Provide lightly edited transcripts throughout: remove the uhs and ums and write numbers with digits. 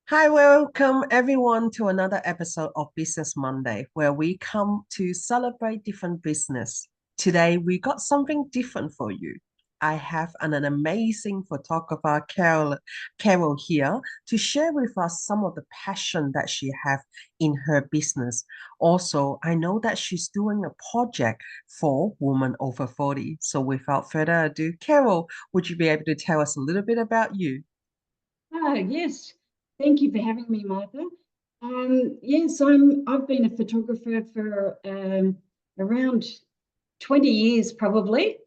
Hi, welcome everyone to another episode of Business Monday, where we come to celebrate different business. Today, we got something different for you. I have an amazing photographer, Carol here to share with us some of the passion that she have in her business. Also, I know that she's doing a project for women over 40. So without further ado, Carol, would you be able to tell us a little bit about you? Oh, yes. Thank you for having me, Martha. Yes, I've been a photographer for around 20 years, probably.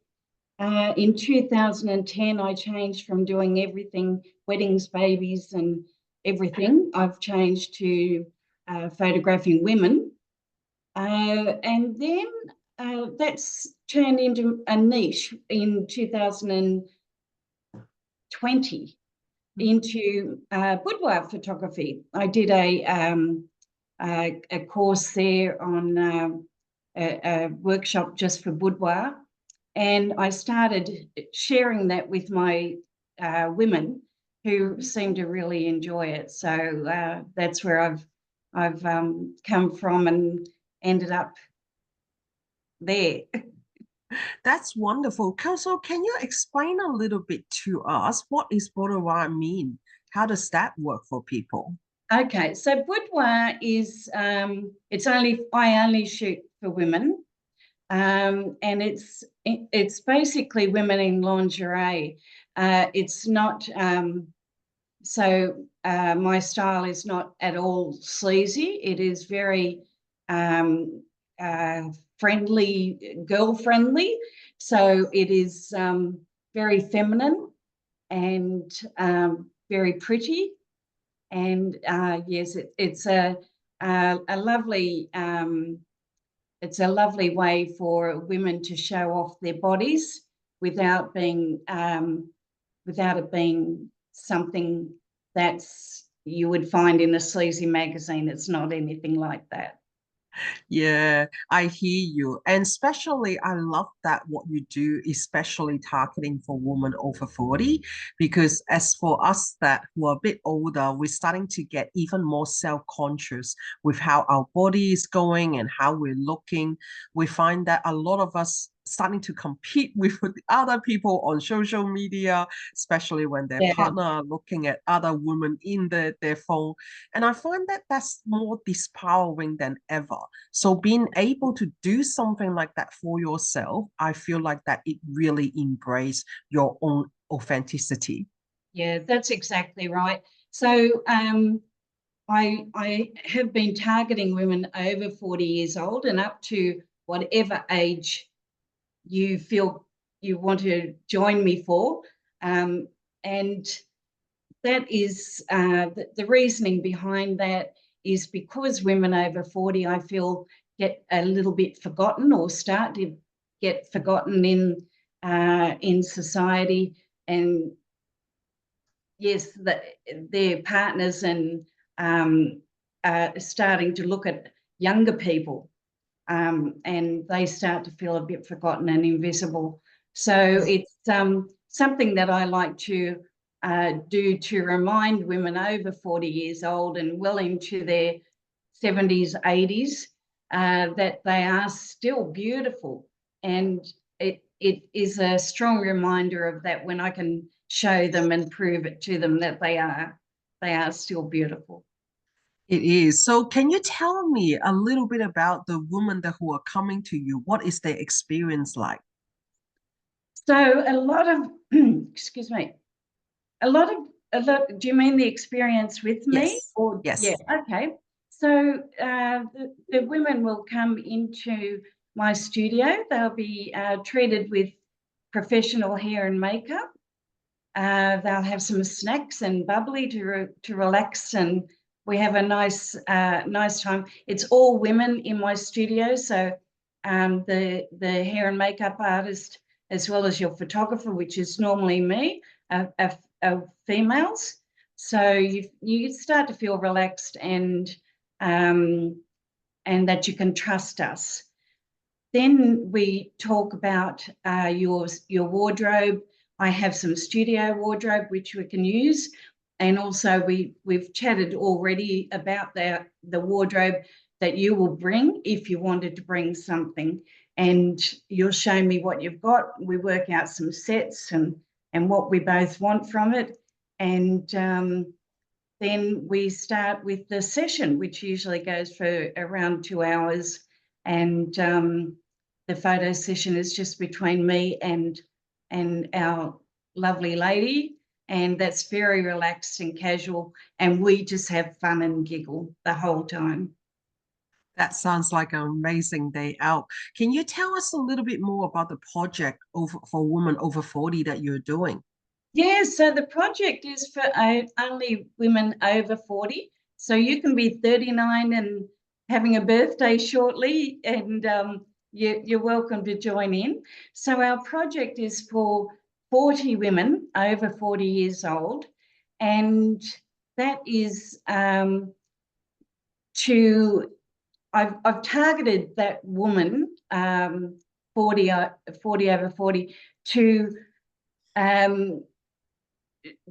In 2010, I changed from doing everything, weddings, babies, and everything. I've changed to photographing women. And then that's turned into a niche in 2020 into boudoir photography. I did a course there on a workshop just for boudoir, and I started sharing that with my women who seem to really enjoy it. So that's where I've come from and ended up there. That's wonderful. So can you explain a little bit to us what is Boudoir mean? How does that work for people? Okay, so boudoir is I only shoot for women. And it's basically women in lingerie. It's not my style is not at all sleazy. It is very um, uh, friendly, girl friendly. So it is very feminine and very pretty. And yes, it's a lovely. It's a lovely way for women to show off their bodies without without it being something that's you would find in a sleazy magazine. It's not anything like that. Yeah, I hear you. And especially, I love that what you do, especially targeting for women over 40, because as for us that who are a bit older, we're starting to get even more self-conscious with how our body is going and how we're looking. We find that a lot of us starting to compete with other people on social media, especially when their Yeah, partner are looking at other women in their phone. And I find that that's more disempowering than ever. So being able to do something like that for yourself, I feel like that it really embrace your own authenticity. yeah, that's exactly right. So I have been targeting women over 40 years old and up to whatever age you feel you want to join me for. Um, and that is the reasoning behind that is because women over 40, I feel, get a little bit forgotten or start to get forgotten in society. And yes, their partners and starting to look at younger people, and they start to feel a bit forgotten and invisible. So it's something that I like to do to remind women over 40 years old and well into their 70s, 80s, that they are still beautiful. And it is a strong reminder of that when I can show them and prove it to them that they are still beautiful. It is. So can you tell me a little bit about the women that who are coming to you? What is their experience like? So a lot of excuse me, a lot. Do you mean the experience with me, Yes. or yeah? Yes. Okay. So the women will come into my studio. They'll be treated with professional hair and makeup. They'll have some snacks and bubbly to relax, and we have a nice time. It's all women in my studio, so the hair and makeup artist, as well as your photographer, which is normally me, are females. So you start to feel relaxed um, and that you can trust us. Then we talk about your wardrobe. I have some studio wardrobe which we can use. and also we've chatted already about the wardrobe that you will bring if you wanted to bring something, and you'll show me what you've got. We work out some sets and what we both want from it, and then we start with the session, which usually goes for around 2 hours, and the photo session is just between me and our lovely lady, and that's very relaxed and casual, and we just have fun and giggle the whole time. That sounds like an amazing day out. Can you tell us a little bit more about the project for women over 40 that you're doing? Yeah, so the project is for only women over 40. So you can be 39 and having a birthday shortly, and you're welcome to join in. So our project is for 40 women over 40 years old, and that is to I've targeted that woman 40 40 over 40 to um,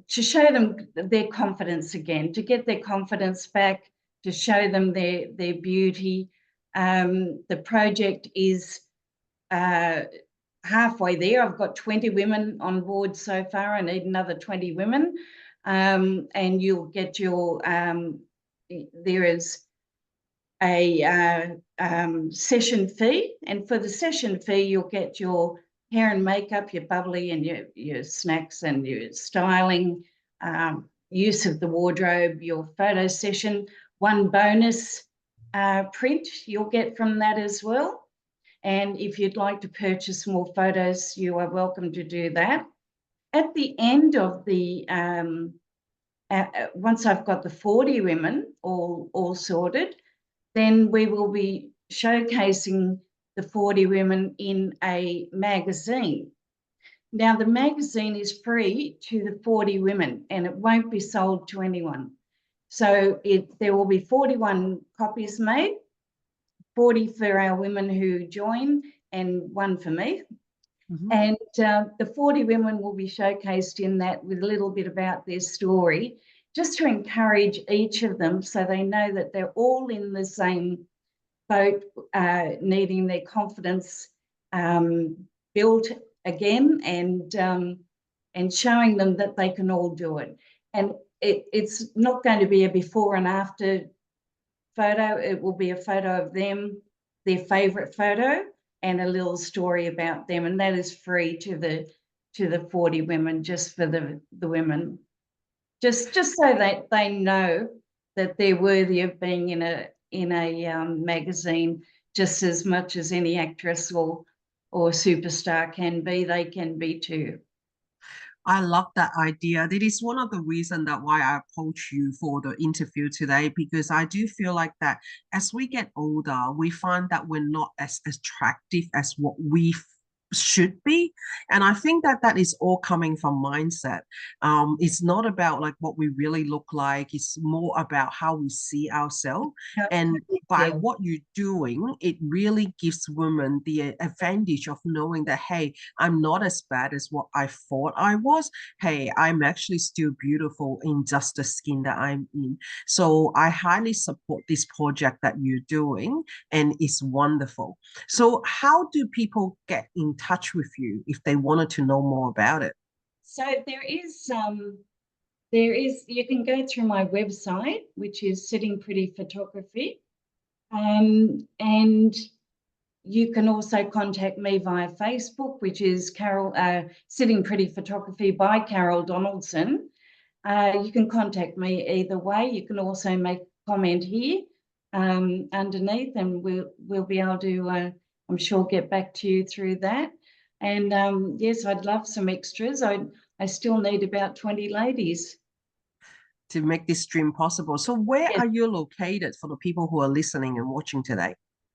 to show them their confidence again, to get their confidence back, to show them their beauty. The project is halfway there. I've got 20 women on board so far. I need another 20 women. And you'll get your, there is a session fee. And for the session fee, you'll get your hair and makeup, your bubbly and your snacks and your styling, use of the wardrobe, your photo session, one bonus print you'll get from that as well. And if you'd like to purchase more photos, you are welcome to do that. At the end of the, once I've got the 40 women all sorted, then we will be showcasing the 40 women in a magazine. Now, the magazine is free to the 40 women and it won't be sold to anyone. So there will be 41 copies made, 40 for our women who join and one for me. Mhm. And the 40 women will be showcased in that with a little bit about their story, just to encourage each of them so they know that they're all in the same boat, needing their confidence built again, and showing them that they can all do it. And it's not going to be a before and after photo. It will be a photo of them, their favourite photo, and a little story about them. And that is free to the 40 women, just for the women, just so that they know that they're worthy of being in a magazine just as much as any actress or superstar can be. They can be too. I love that idea. That is one of the reasons that why I approached you for the interview today, because I do feel like that as we get older, we find that we're not as attractive as what we should be. And I think that that is all coming from mindset. It's not about like what we really look like. It's more about how we see ourselves. And by Yeah. what you're doing, it really gives women the advantage of knowing that, hey, I'm not as bad as what I thought I was. Hey, I'm actually still beautiful in just the skin that I'm in. So I highly support this project that you're doing, and it's wonderful. So how do people get in touch with you if they wanted to know more about it? So there is you can go through my website, which is Sitting Pretty Photography, and you can also contact me via Facebook, which is Carol Sitting Pretty Photography by Carol Donaldson. You can contact me either way. You can also make a comment here underneath, and we'll be able to, I'm sure, get back to you through that. And yes, I'd love some extras. I still need about 20 ladies. To make this stream possible. So where Yes. are you located for the people who are listening and watching today?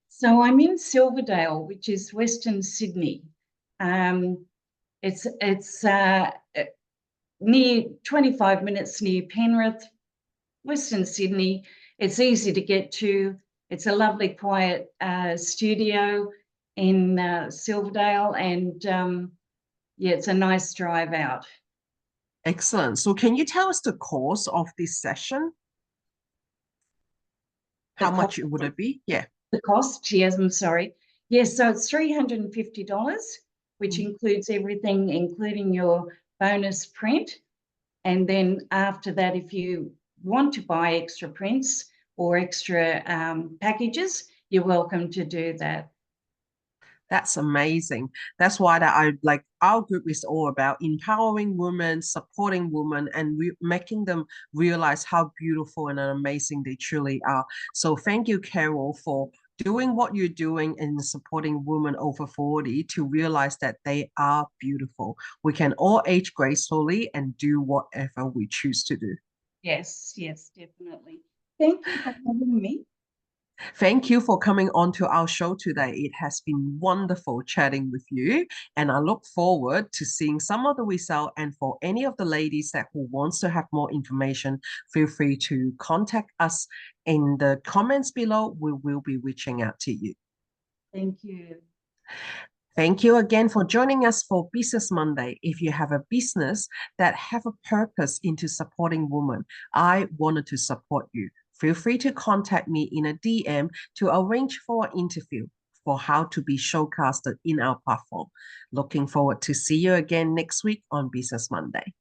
So I'm in Silverdale, which is Western Sydney. Um, it's near 25 minutes near Penrith, Western Sydney. It's easy to get to. It's a lovely, quiet studio in Silverdale, and yeah, it's a nice drive out. Excellent. So can you tell us the cost of this session? The How cost, much would it be? Yeah. the cost, yes, I'm sorry. Yes, so it's $350, which Mm. includes everything, including your bonus print. And then after that, if you want to buy extra prints or extra packages, you're welcome to do that. That's amazing. That's why that I like our group is all about empowering women, supporting women, and making them realize how beautiful and amazing they truly are. So thank you, Carol, for doing what you're doing and supporting women over 40 to realize that they are beautiful. We can all age gracefully and do whatever we choose to do. Yes, yes, definitely. Thank you for having me. Thank you for coming on to our show today. It has been wonderful chatting with you, and I look forward to seeing some of the result. And for any of the ladies that who wants to have more information, feel free to contact us in the comments below. We will be reaching out to you. Thank you. Thank you again for joining us for Business Monday. If you have a business that have a purpose into supporting women, I wanted to support you. Feel free to contact me in a DM to arrange for an interview for how to be showcasted in our platform. Looking forward to see you again next week on Business Monday.